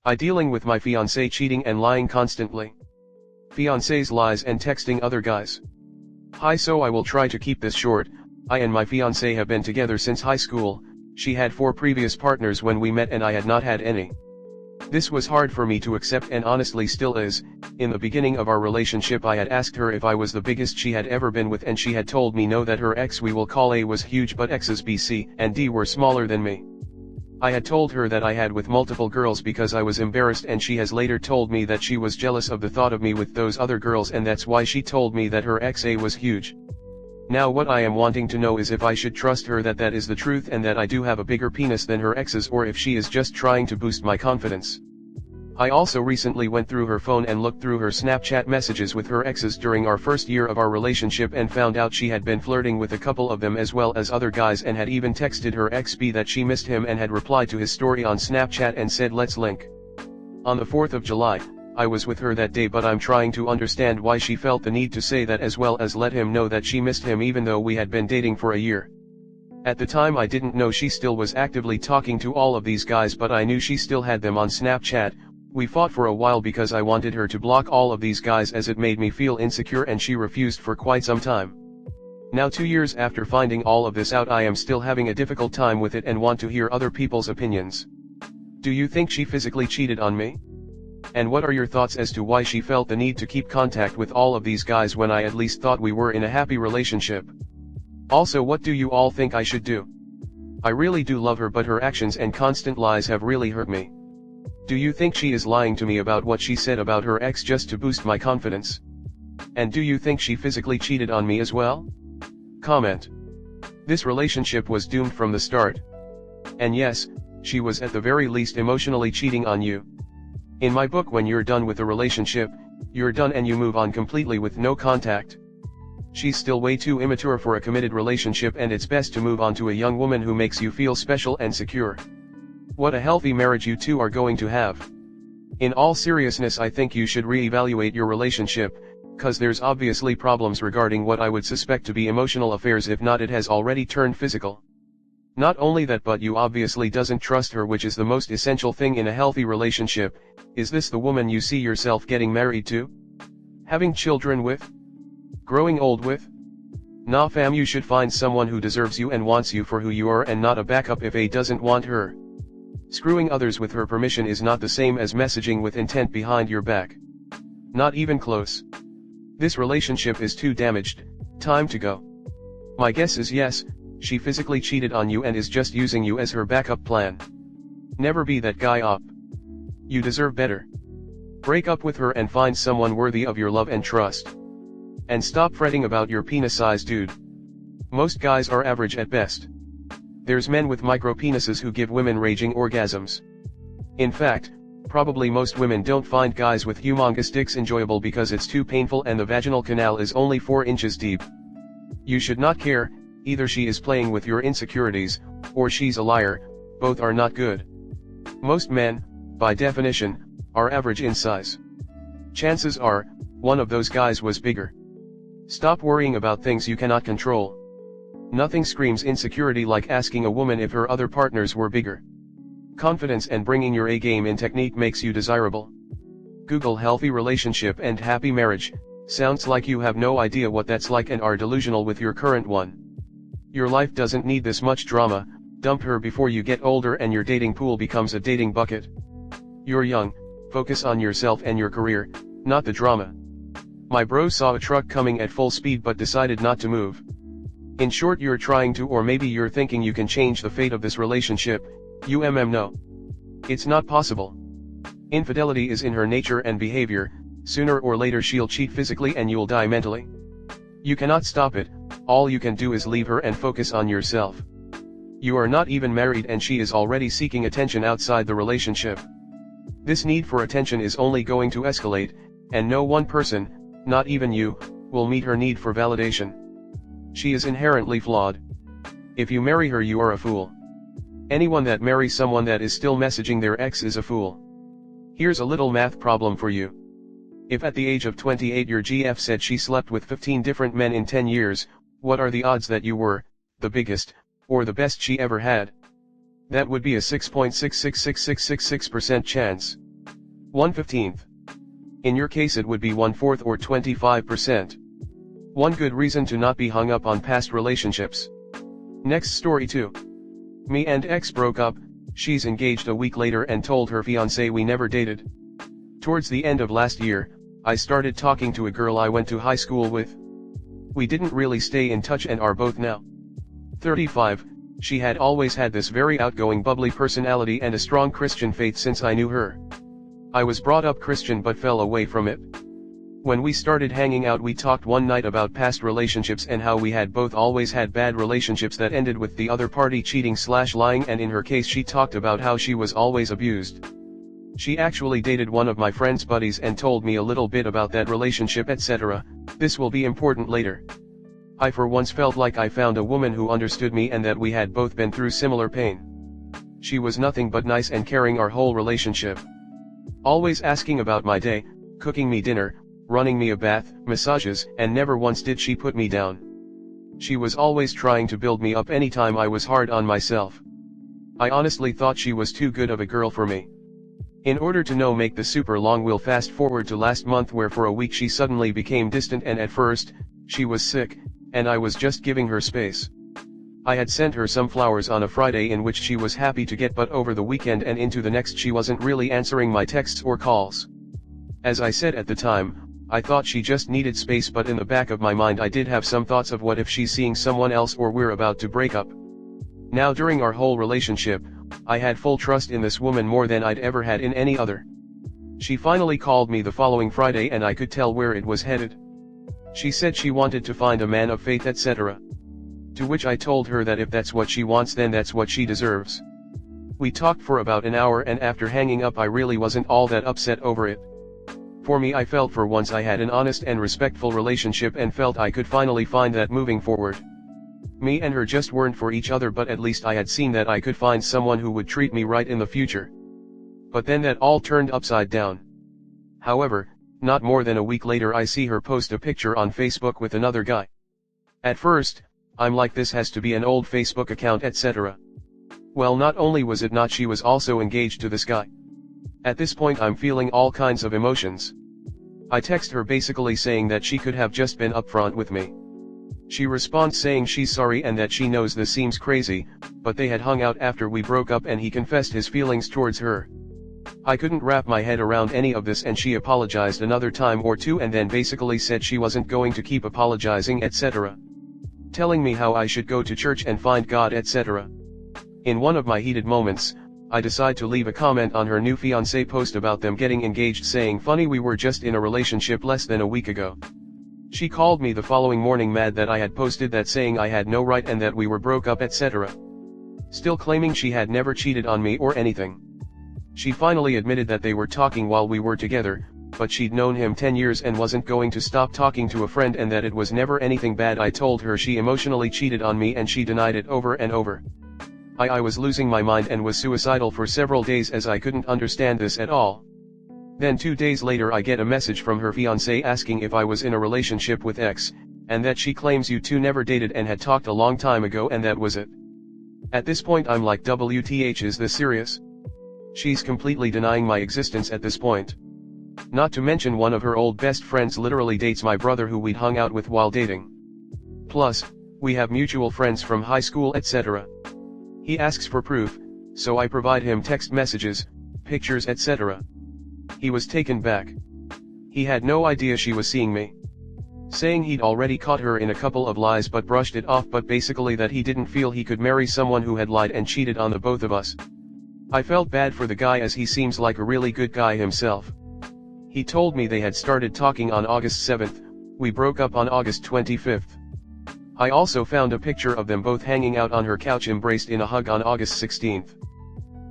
I dealing with my fiancé cheating and lying constantly. Fiancé's lies and texting other guys. Hi, so I will try to keep this short. I and my fiancé have been together since high school. She had 4 previous partners when we met and I had not had any. This was hard for me to accept and honestly still is. In the beginning of our relationship I had asked her if I was the biggest she had ever been with and she had told me no, that her ex, we will call A, was huge but exes B, C, and D were smaller than me. I had told her that I had with multiple girls because I was embarrassed, and she has later told me that she was jealous of the thought of me with those other girls and that's why she told me that her ex A was huge. Now what I am wanting to know is if I should trust her that that is the truth and that I do have a bigger penis than her exes, or if she is just trying to boost my confidence. I also recently went through her phone and looked through her Snapchat messages with her exes during our first year of our relationship and found out she had been flirting with a couple of them as well as other guys, and had even texted her ex B that she missed him and had replied to his story on Snapchat and said let's link. On the 4th of July, I was with her that day, but I'm trying to understand why she felt the need to say that as well as let him know that she missed him even though we had been dating for a year. At the time I didn't know she still was actively talking to all of these guys, but I knew she still had them on Snapchat. We fought for a while because I wanted her to block all of these guys as it made me feel insecure, and she refused for quite some time. Now 2 years after finding all of this out, I am still having a difficult time with it and want to hear other people's opinions. Do you think she physically cheated on me? And what are your thoughts as to why she felt the need to keep contact with all of these guys when I at least thought we were in a happy relationship? Also, what do you all think I should do? I really do love her, but her actions and constant lies have really hurt me. Do you think she is lying to me about what she said about her ex just to boost my confidence? And do you think she physically cheated on me as well? Comment. This relationship was doomed from the start. And yes, she was at the very least emotionally cheating on you. In my book, when you're done with a relationship, you're done and you move on completely with no contact. She's still way too immature for a committed relationship, and it's best to move on to a young woman who makes you feel special and secure. What a healthy marriage you two are going to have. In all seriousness, I think you should re-evaluate your relationship, cause there's obviously problems regarding what I would suspect to be emotional affairs, if not it has already turned physical. Not only that, but you obviously doesn't trust her, which is the most essential thing in a healthy relationship. Is this the woman you see yourself getting married to? Having children with? Growing old with? Nah fam, you should find someone who deserves you and wants you for who you are and not a backup if A doesn't want her. Screwing others with her permission is not the same as messaging with intent behind your back. Not even close. This relationship is too damaged. Time to go. My guess is yes, she physically cheated on you and is just using you as her backup plan. Never be that guy up. You deserve better. Break up with her and find someone worthy of your love and trust. And stop fretting about your penis size, dude. Most guys are average at best. There's men with micro penises who give women raging orgasms. In fact, probably most women don't find guys with humongous dicks enjoyable because it's too painful and the vaginal canal is only 4 inches deep. You should not care, either she is playing with your insecurities, or she's a liar, both are not good. Most men, by definition, are average in size. Chances are, one of those guys was bigger. Stop worrying about things you cannot control. Nothing screams insecurity like asking a woman if her other partners were bigger. Confidence and bringing your A game in technique makes you desirable. Google healthy relationship and happy marriage. Sounds like you have no idea what that's like and are delusional with your current one. Your life doesn't need this much drama. Dump her before you get older and your dating pool becomes a dating bucket. You're young, focus on yourself and your career, not the drama. My bro saw a truck coming at full speed but decided not to move. In short, you're trying to, or maybe you're thinking you can change the fate of this relationship. No. It's not possible. Infidelity is in her nature and behavior. Sooner or later she'll cheat physically and you'll die mentally. You cannot stop it. All you can do is leave her and focus on yourself. You are not even married and she is already seeking attention outside the relationship. This need for attention is only going to escalate, and no one person, not even you, will meet her need for validation. She is inherently flawed. If you marry her, you are a fool. Anyone that marries someone that is still messaging their ex is a fool. Here's a little math problem for you. If at the age of 28 your GF said she slept with 15 different men in 10 years, what are the odds that you were the biggest, or the best she ever had? That would be a 6.666666% chance. 1/15. In your case it would be 1/4 or 25%. One good reason to not be hung up on past relationships. Next story 2. Me and ex broke up. She's engaged a week later and told her fiancé we never dated. Towards the end of last year, I started talking to a girl I went to high school with. We didn't really stay in touch and are both now 35. She had always had this very outgoing bubbly personality and a strong Christian faith since I knew her. I was brought up Christian but fell away from it. When we started hanging out we talked one night about past relationships and how we had both always had bad relationships that ended with the other party cheating/lying, and in her case she talked about how she was always abused. She actually dated one of my friend's buddies and told me a little bit about that relationship, etc. This will be important later. I for once felt like I found a woman who understood me and that we had both been through similar pain. She was nothing but nice and caring our whole relationship. Always asking about my day, cooking me dinner, running me a bath, massages, and never once did she put me down. She was always trying to build me up anytime I was hard on myself. I honestly thought she was too good of a girl for me. In order to make the super long, we'll fast forward to last month where for a week she suddenly became distant, and at first, she was sick, and I was just giving her space. I had sent her some flowers on a Friday in which she was happy to get, but over the weekend and into the next she wasn't really answering my texts or calls. As I said at the time, I thought she just needed space, but in the back of my mind I did have some thoughts of what if she's seeing someone else or we're about to break up. Now during our whole relationship, I had full trust in this woman more than I'd ever had in any other. She finally called me the following Friday and I could tell where it was headed. She said she wanted to find a man of faith, etc. To which I told her that if that's what she wants then that's what she deserves. We talked for about an hour and after hanging up I really wasn't all that upset over it. For me, I felt for once I had an honest and respectful relationship and felt I could finally find that moving forward. Me and her just weren't for each other, but at least I had seen that I could find someone who would treat me right in the future. But then that all turned upside down. However, not more than a week later I see her post a picture on Facebook with another guy. At first, I'm like, this has to be an old Facebook account, etc. Well, not only was it not, she was also engaged to this guy. At this point I'm feeling all kinds of emotions. I text her basically saying that she could have just been upfront with me. She responds saying she's sorry and that she knows this seems crazy, but they had hung out after we broke up and he confessed his feelings towards her. I couldn't wrap my head around any of this, and she apologized another time or two and then basically said she wasn't going to keep apologizing, etc. Telling me how I should go to church and find God, etc. In one of my heated moments, I decide to leave a comment on her new fiancé post about them getting engaged saying, "Funny, we were just in a relationship less than a week ago." She called me the following morning mad that I had posted that, saying I had no right and that we were broke up, etc. Still claiming she had never cheated on me or anything. She finally admitted that they were talking while we were together, but she'd known him 10 years and wasn't going to stop talking to a friend and that it was never anything bad. I told her she emotionally cheated on me and she denied it over and over. I was losing my mind and was suicidal for several days as I couldn't understand this at all. Then 2 days later I get a message from her fiancé asking if I was in a relationship with X, and that she claims you two never dated and had talked a long time ago and that was it. At this point I'm like, WTH, is this serious? She's completely denying my existence at this point. Not to mention one of her old best friends literally dates my brother who we'd hung out with while dating. Plus, we have mutual friends from high school, etc. He asks for proof, so I provide him text messages, pictures, etc. He was taken back. He had no idea she was seeing me. Saying he'd already caught her in a couple of lies but brushed it off, but basically that he didn't feel he could marry someone who had lied and cheated on the both of us. I felt bad for the guy as he seems like a really good guy himself. He told me they had started talking on August 7th, we broke up on August 25th. I also found a picture of them both hanging out on her couch embraced in a hug on August 16th.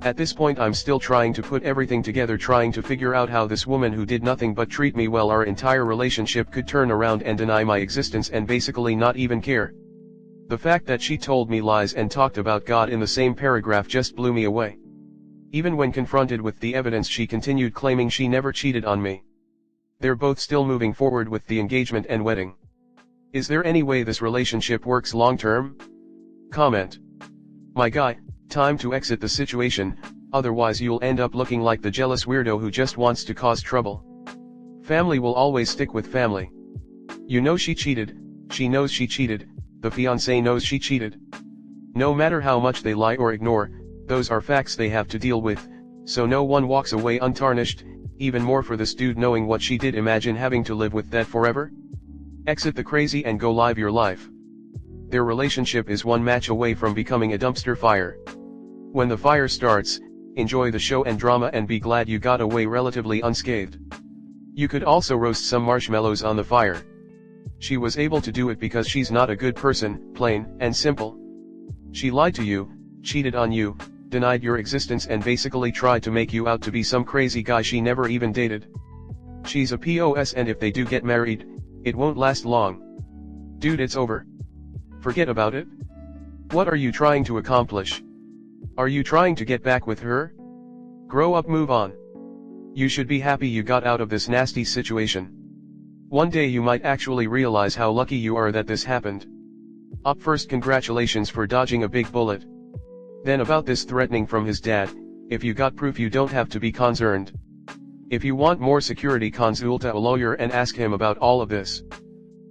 At this point I'm still trying to put everything together, trying to figure out how this woman who did nothing but treat me well our entire relationship could turn around and deny my existence and basically not even care. The fact that she told me lies and talked about God in the same paragraph just blew me away. Even when confronted with the evidence she continued claiming she never cheated on me. They're both still moving forward with the engagement and wedding. Is there any way this relationship works long term? Comment. My guy, time to exit the situation. Otherwise you'll end up looking like the jealous weirdo who just wants to cause trouble. Family will always stick with family. You know she cheated, she knows she cheated, the fiancé knows she cheated. No matter how much they lie or ignore, those are facts they have to deal with, so no one walks away untarnished, even more for this dude knowing what she did. Imagine having to live with that forever. Exit the crazy and go live your life. Their relationship is one match away from becoming a dumpster fire. When the fire starts, enjoy the show and drama and be glad you got away relatively unscathed. You could also roast some marshmallows on the fire. She was able to do it because she's not a good person, plain and simple. She lied to you, cheated on you, denied your existence and basically tried to make you out to be some crazy guy she never even dated. She's a POS, and if they do get married, it won't last long. Dude, it's over. Forget about it. What are you trying to accomplish? Are you trying to get back with her? Grow up, move on. You should be happy you got out of this nasty situation. One day you might actually realize how lucky you are that this happened. Up first, congratulations for dodging a big bullet. Then about this threatening from his dad, if you got proof you don't have to be concerned. If you want more security, consult a lawyer and ask him about all of this.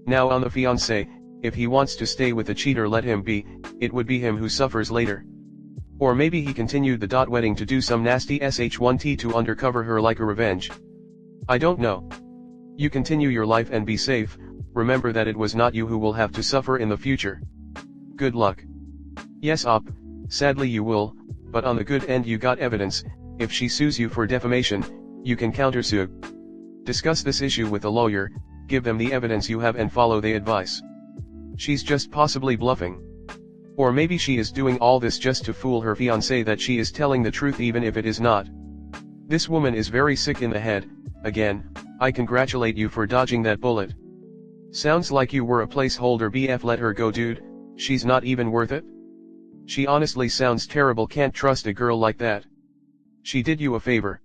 Now on the fiancé, if he wants to stay with the cheater, let him be, it would be him who suffers later. Or maybe he continued the wedding to do some nasty sh1t to undercover her like a revenge. I don't know. You continue your life and be safe, remember that it was not you who will have to suffer in the future. Good luck. Yes op, sadly you will, but on the good end you got evidence. If she sues you for defamation, you can countersue. Discuss this issue with a lawyer, give them the evidence you have and follow the advice. She's just possibly bluffing. Or maybe she is doing all this just to fool her fiancé that she is telling the truth even if it is not. This woman is very sick in the head. Again, I congratulate you for dodging that bullet. Sounds like you were a placeholder BF. Let her go, dude, she's not even worth it. She honestly sounds terrible, can't trust a girl like that. She did you a favor.